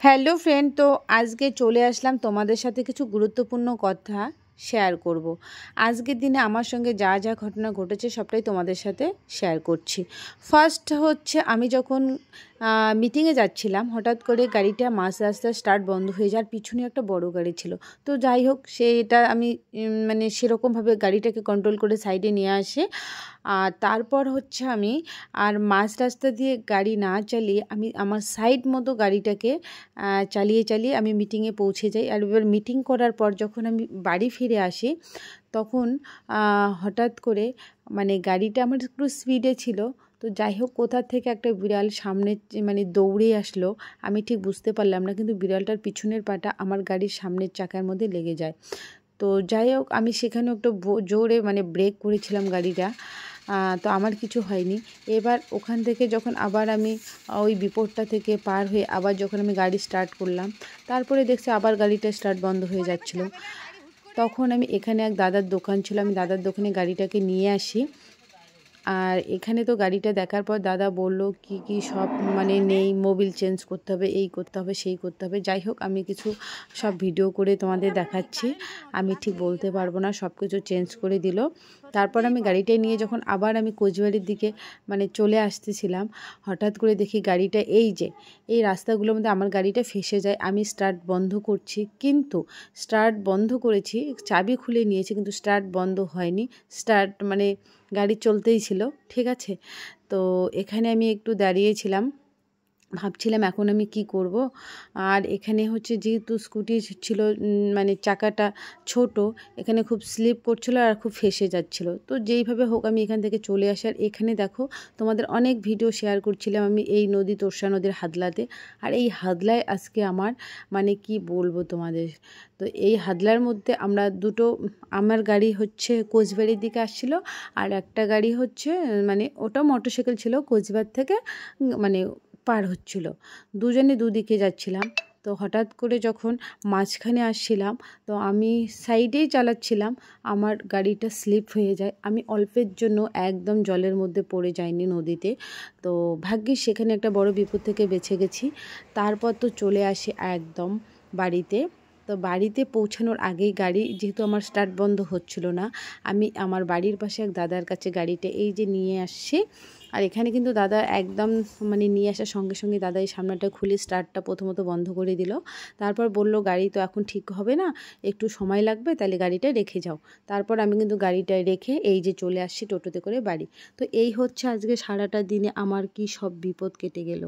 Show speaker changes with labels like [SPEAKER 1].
[SPEAKER 1] Hello friend, তো আজকে চলে আসলাম তোমাদের সাথে কিছু গুরুত্বপূর্ণ কথা শেয়ার করব। আজকের দিনে আমার সঙ্গে যা যা ঘটনা ঘটেছে সবটাই তোমাদের সাথে শেয়ার করছি। ফার্স্ট হচ্ছে, আমি যখন মিটিংয়ে যাচ্ছিলাম, হঠাৎ করে গাড়িটা মাঝ রাস্তায় স্টার্ট বন্ধ হয়ে যায়। আর পিছনে একটা বড় গাড়ি ছিল। তো যাই হোক, সেটা আমি মানে সেরকমভাবে গাড়িটাকে কন্ট্রোল করে সাইডে নিয়ে আসে। আর তারপর হচ্ছে আমি আর মাঝ রাস্তা দিয়ে গাড়ি না চালিয়ে আমি আমার সাইড মতো গাড়িটাকে চালিয়ে চালিয়ে আমি মিটিংয়ে পৌঁছে যাই। আর এবার মিটিং করার পর যখন আমি বাড়ি ফিরে আসি, তখন হঠাৎ করে মানে গাড়িটা আমার একটু স্পিডে ছিল। তো যাই হোক, কোথা থেকে একটা বিড়াল সামনে মানে দৌড়ে আসলো, আমি ঠিক বুঝতে পারলাম না, কিন্তু বিড়ালটার পিছনের পাটা আমার গাড়ির সামনের চাকার মধ্যে লেগে যায়। তো যাই হোক, আমি সেখানে একটু জোরে মানে ব্রেক করেছিলাম গাড়িটা, তো আমার কিছু হয়নি। এবার ওখান থেকে যখন আবার আমি ওই বিপদটা থেকে পার হয়ে আবার যখন আমি গাড়ি স্টার্ট করলাম, তারপরে দেখছি আবার গাড়িটা স্টার্ট বন্ধ হয়ে যাচ্ছিলো। তখন আমি এখানে এক দাদার দোকান ছিল, আমি দাদার দোকানে গাড়িটাকে নিয়ে আসি। আর এখানে তো গাড়িটা দেখার পর দাদা বলল কি কি সব মানে নেই, মোবিল চেঞ্জ করতে হবে, এই করতে হবে, সেই করতে হবে। যাই হোক, আমি কিছু সব ভিডিও করে তোমাদের দেখাচ্ছি। আমি ঠিক বলতে পারবো না, সব কিছু চেঞ্জ করে দিল। তারপর আমি গাড়িটাই নিয়ে যখন আবার আমি কোচবিহারের দিকে মানে চলে আসতেছিলাম, হঠাৎ করে দেখি গাড়িটা এই রাস্তাগুলোর মধ্যে আমার গাড়িটা ফেঁসে যায়। আমি স্টার্ট বন্ধ করছি, কিন্তু স্টার্ট বন্ধ করেছি, চাবি খুলে নিয়েছি, কিন্তু স্টার্ট বন্ধ হয়নি। স্টার্ট মানে গাড়ি চলতেই ছিল, ঠিক আছে। তো এখানে আমি একটু দাঁড়িয়েছিলাম, ভাবছিলাম এখন আমি কি করব। আর এখানে হচ্ছে যেহেতু স্কুটি ছিল, মানে চাকাটা ছোট, এখানে খুব স্লিপ করছিল আর খুব ফেসে যাচ্ছিল। তো যেইভাবে হোক আমি এখান থেকে চলে আসি। আর এখানে দেখো, তোমাদের অনেক ভিডিও শেয়ার করছিলাম আমি এই নদী, তোরসা নদীর হাদলাতে। আর এই হাদলায় আজকে আমার মানে কি বলবো তোমাদের, তো এই হাদলার মধ্যে আমরা দুটো, আমার গাড়ি হচ্ছে কোচবিহারের দিকে আসছিল, আর একটা গাড়ি হচ্ছে মানে ওটা মোটরসাইকেল ছিল, কোচবিহার থেকে মানে পার হচ্ছিল। দুজনে দুদিকে যাচ্ছিলাম। তো হঠাৎ করে যখন মাঝখানে আসছিলাম, তো আমি সাইডেই চালাচ্ছিলাম, আমার গাড়িটা স্লিপ হয়ে যায়। আমি অল্পের জন্য একদম জলের মধ্যে পড়ে যাইনি নদীতে। তো ভাগ্যিস সেখানে একটা বড় বিপদ থেকে বেঁচে গেছি। তারপর তো চলে আসি একদম বাড়িতে। তো বাড়িতে পৌঁছানোর আগেই গাড়ি যেহেতু আমার স্টার্ট বন্ধ হচ্ছিল না, আমি আমার বাড়ির পাশে এক দাদার কাছে গাড়িটা এই যে নিয়ে আসছি। আর এখানে কিন্তু দাদা একদম মানে নিয়ে আসার সঙ্গে সঙ্গে দাদা এই সামনেটা খুলে স্টার্টটা প্রথমত বন্ধ করে দিল। তারপর বলল গাড়ি তো এখন ঠিক হবে না, একটু সময় লাগবে, তাহলে গাড়িটা রেখে যাও। তারপর আমি কিন্তু গাড়িটা রেখে এই যে চলে আসছি টোটোতে করে বাড়ি। তো এই হচ্ছে আজকে সারাটা দিনে আমার কি সব বিপদ কেটে গেল।